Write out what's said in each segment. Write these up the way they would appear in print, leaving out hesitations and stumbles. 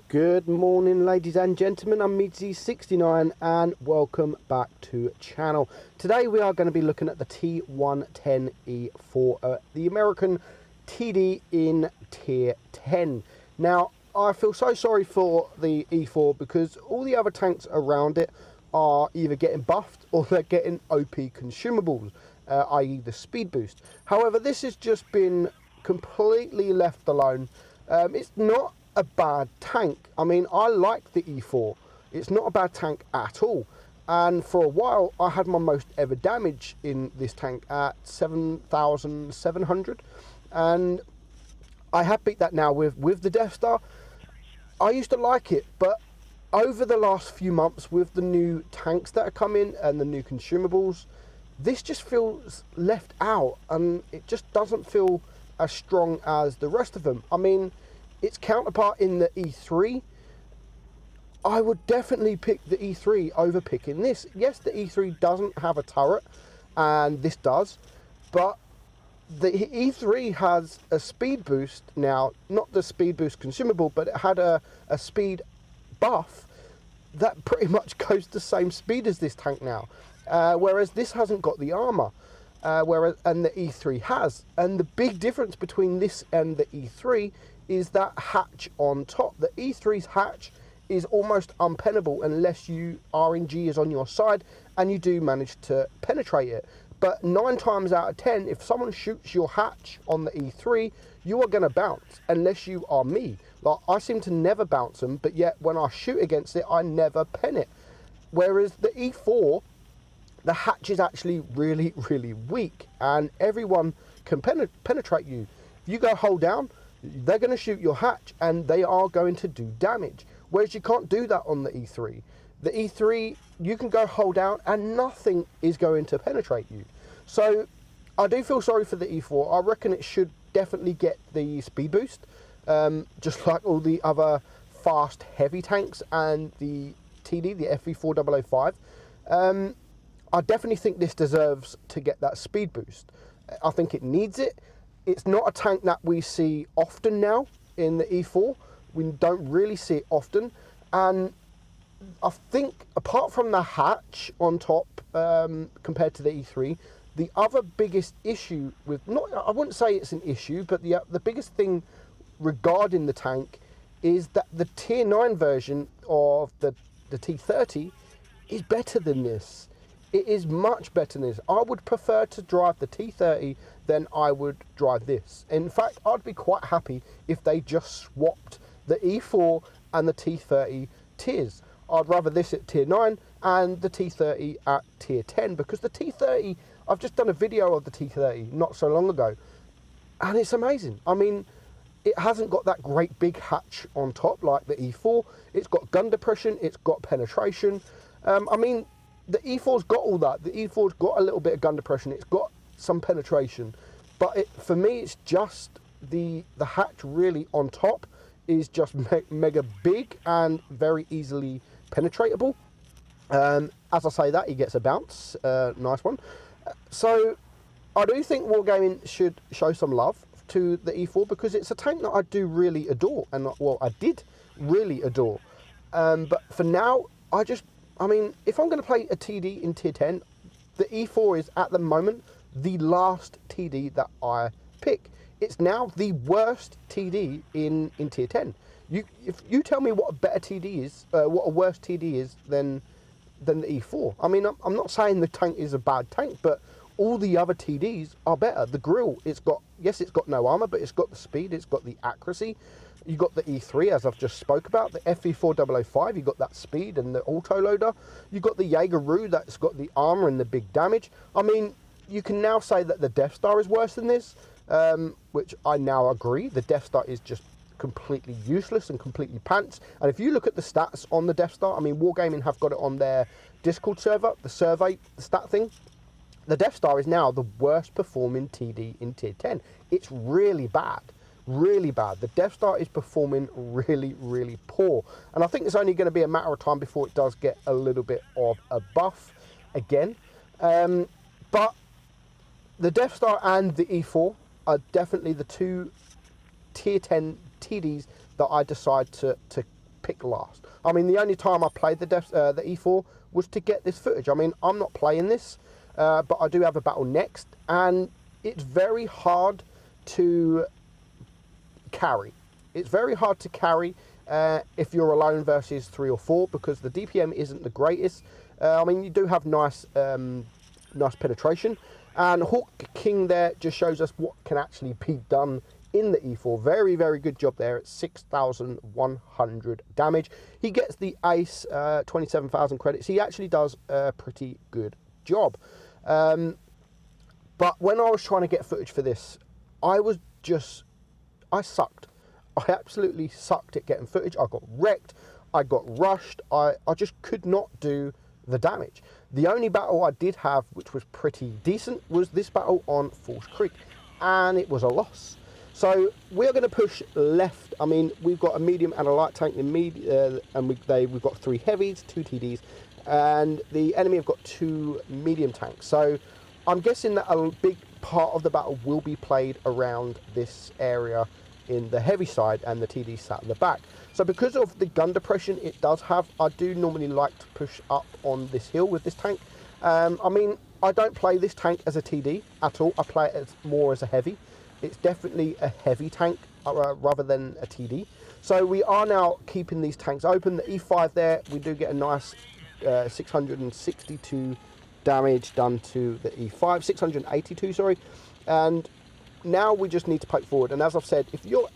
Good morning, ladies and gentlemen. I'm Meadsy69 and welcome back to channel. Today we are going to be looking at the T110E4, the American TD in tier 10. Now, I feel so sorry for the E4 because all the other tanks around it are either getting buffed or they're getting OP consumables, i.e. the speed boost. However, this has just been completely left alone. It's not a bad tank. I mean, I like the E4. It's not a bad tank at all. And for a while, I had my most ever damage in this tank at 7,700. And I have beat that now with the Death Star. I used to like it, but over the last few months with the new tanks that are coming and the new consumables, this just feels left out and it just doesn't feel as strong as the rest of them. I mean, its counterpart in the E3, I would definitely pick the E3 over picking this. Yes, the E3 doesn't have a turret, and this does, but the E3 has a speed boost now, not the speed boost consumable, but it had a speed buff that pretty much goes the same speed as this tank now, whereas this hasn't got the armor. And the E3 has. And the big difference between this and the E3 is that hatch on top. The E3's hatch is almost unpennable unless you RNG is on your side and you do manage to penetrate it. But 9 times out of 10, if someone shoots your hatch on the E3, you are going to bounce, unless you are me. Like, I seem to never bounce them, but yet when I shoot against it, I never pen it. Whereas the E4, the hatch is actually really, really weak, and everyone can penetrate you. If you go hold down, they're going to shoot your hatch, and they are going to do damage. Whereas you can't do that on the E3. The E3, you can go hold down, and nothing is going to penetrate you. So, I do feel sorry for the E4. I reckon it should definitely get the speed boost, just like all the other fast, heavy tanks and the TD, the FV4005. I definitely think this deserves to get that speed boost. I think it needs it. It's not a tank that we see often now in the E4. We don't really see it often. And I think apart from the hatch on top compared to the E3, the other biggest issue with, I wouldn't say it's an issue, but the biggest thing regarding the tank is that the tier 9 version of the T30 is better than this. It is much better than this. I would prefer to drive the T30 than I would drive this. In fact, I'd be quite happy if they just swapped the E4 and the T30 tiers. I'd rather this at tier 9 and the T30 at tier 10, because the T30, I've just done a video of the T30 not so long ago, and it's amazing. I mean, it hasn't got that great big hatch on top like the E4. It's got gun depression, it's got penetration. I mean, the E4's got all that. The E4's got a little bit of gun depression. It's got some penetration. But for me, it's just the hatch really on top is just mega big and very easily penetratable. As I say that, he gets a bounce. Nice one. So I do think Wargaming should show some love to the E4 because it's a tank that I do really adore. And, well, I did really adore. But for now, I mean, if I'm going to play a TD in tier 10, the E4 is at the moment the last TD that I pick. It's now the worst TD in tier 10. If you tell me what a better TD is, what a worse TD is than the E4. I mean, I'm not saying the tank is a bad tank, but all the other TDs are better. The grill, it's got no armor, but it's got the speed, it's got the accuracy. You got the E3, as I've just spoke about, the FV4005, you got that speed and the auto-loader. You got the Jaeger that's got the armor and the big damage. I mean, you can now say that the Death Star is worse than this, which I now agree. The Death Star is just completely useless and completely pants. And if you look at the stats on the Death Star, I mean, Wargaming have got it on their Discord server, the survey, the stat thing. The Death Star is now the worst performing TD in tier 10. It's really bad. Really bad. The Death Star is performing really, really poor. And I think it's only going to be a matter of time before it does get a little bit of a buff again. But the Death Star and the E4 are definitely the two tier 10 TDs that I decide to pick last. I mean, the only time I played the E4 was to get this footage. I mean, I'm not playing this, but I do have a battle next, and it's very hard to carry. It's very hard to carry if you're alone versus 3 or 4, because the DPM isn't the greatest. I mean, you do have nice penetration, and Hawk King there just shows us what can actually be done in the E4. Very, very good job there at 6,100 damage. He gets the ace, 27,000 credits. He actually does a pretty good job. But when I was trying to get footage for this, I sucked. I absolutely sucked at getting footage. I got wrecked. I got rushed. I just could not do the damage. The only battle I did have, which was pretty decent, was this battle on Falls Creek, and it was a loss. So we're going to push left. I mean, we've got a medium and a light tank, and we've got 3 heavies, 2 TDs, and the enemy have got 2 medium tanks. So I'm guessing that a big part of the battle will be played around this area in the heavy side, and the TD sat in the back. So because of the gun depression it does have, I do normally like to push up on this hill with this tank. I mean, I don't play this tank as a TD at all. I play it more as a heavy. It's definitely a heavy tank rather than a TD. So we are now keeping these tanks open. The E5 there, we do get a nice 662 damage done to the E5, 682, sorry. And now we just need to poke forward. And as I've said, if you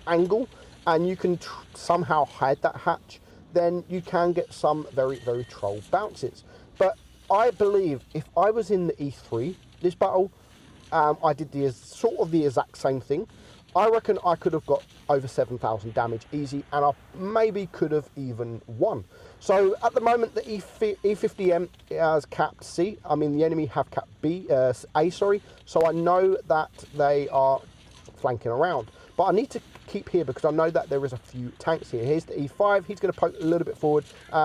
angle and you can somehow hide that hatch, then you can get some very, very troll bounces. But I believe if I was in the E3 this battle, I did the exact same thing, I reckon I could have got over 7,000 damage easy, and I maybe could have even won. So at the moment, the E50M has capped C. I mean, the enemy have capped A, sorry. So I know that they are flanking around. But I need to keep here because I know that there is a few tanks here. Here's the E5. He's going to poke a little bit forward.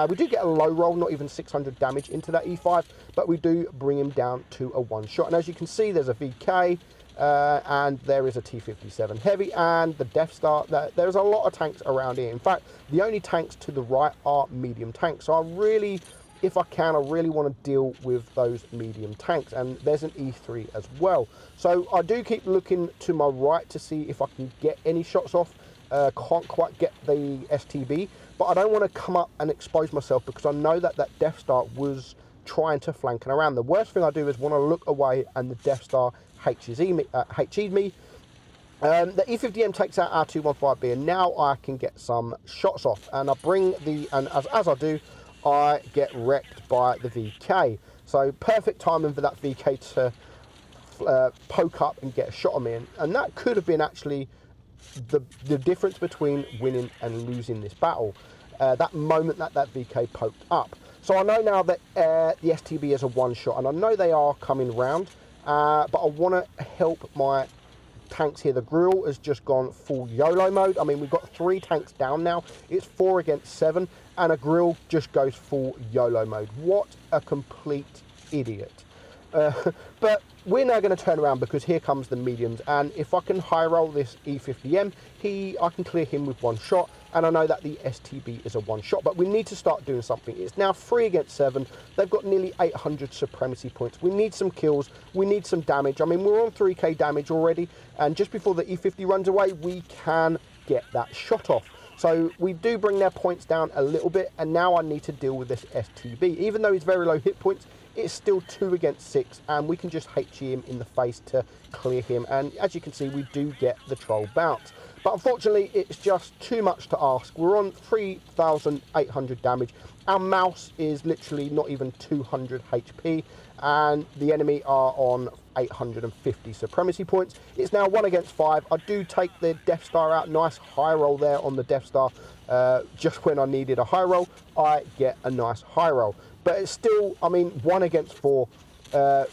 We do get a low roll, not even 600 damage into that E5, but we do bring him down to a 1-shot. And as you can see, there's a VK, and there is a T57 heavy, and the Death Star. There's a lot of tanks around here. In fact, the only tanks to the right are medium tanks. So I really, if I can, I really want to deal with those medium tanks. And there's an E3 as well. So I do keep looking to my right to see if I can get any shots off. Can't quite get the STB, but I don't want to come up and expose myself because I know that that Death Star was trying to flank and around. The worst thing I do is want to look away and the Death Star HE'd me. The E50M takes out our 215B, and now I can get some shots off. And I bring as I do, I get wrecked by the VK. So perfect timing for that VK to poke up and get a shot on me. And that could have been actually the difference between winning and losing this battle. That moment that VK poked up. So I know now that the STB is a 1-shot, and I know they are coming round. But I want to help my tanks here. The grill has just gone full YOLO mode. I mean, we've got 3 tanks down now. It's 4 against 7, and a grill just goes full YOLO mode. What a complete idiot. But we're now going to turn around because here comes the mediums, and if I can high roll this E50M, I can clear him with 1 shot, and I know that the STB is a 1-shot, but we need to start doing something. It's now 3 against 7. They've got nearly 800 supremacy points. We need some kills. We need some damage. I mean, we're on 3k damage already, and just before the E50 runs away, we can get that shot off. So we do bring their points down a little bit, and now I need to deal with this STB. Even though he's very low hit points, it's still 2 against 6, and we can just HE him in the face to clear him. And as you can see, we do get the troll bounce. But unfortunately, it's just too much to ask. We're on 3,800 damage. Our mouse is literally not even 200 HP, and the enemy are on 850 supremacy points. It's now 1 against 5. I do take the Death Star out. Nice high roll there on the Death Star. Just when I needed a high roll, I get a nice high roll. But it's still, I mean, 1 against 4.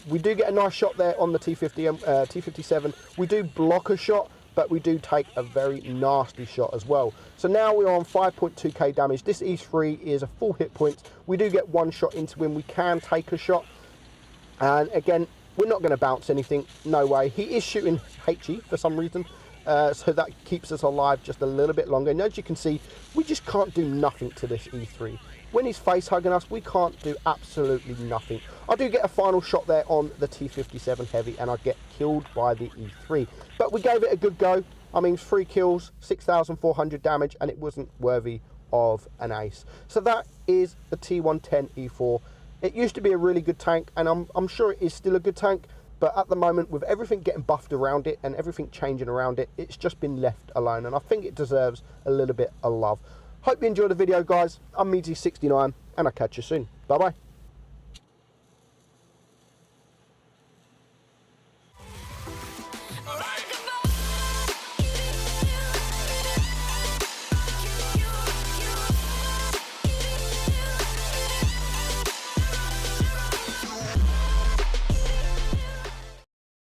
We do get a nice shot there on the T57. We do block a shot, but we do take a very nasty shot as well. So now we're on 5.2k damage. This E3 is a full hit points. We do get 1 shot into him. We can take a shot. And again, we're not going to bounce anything. No way. He is shooting HE for some reason. so that keeps us alive just a little bit longer. And as you can see, we just can't do nothing to this E3. When he's face hugging us, we can't do absolutely nothing. I do get a final shot there on the T57 Heavy, and I get killed by the E3. But we gave it a good go. I mean, 3 kills, 6,400 damage, and it wasn't worthy of an ace. So that is the T110E4. It used to be a really good tank, and I'm sure it is still a good tank, but at the moment, with everything getting buffed around it and everything changing around it, it's just been left alone, and I think it deserves a little bit of love. Hope you enjoyed the video, guys. I'm Meadsy69, and I'll catch you soon. Bye-bye.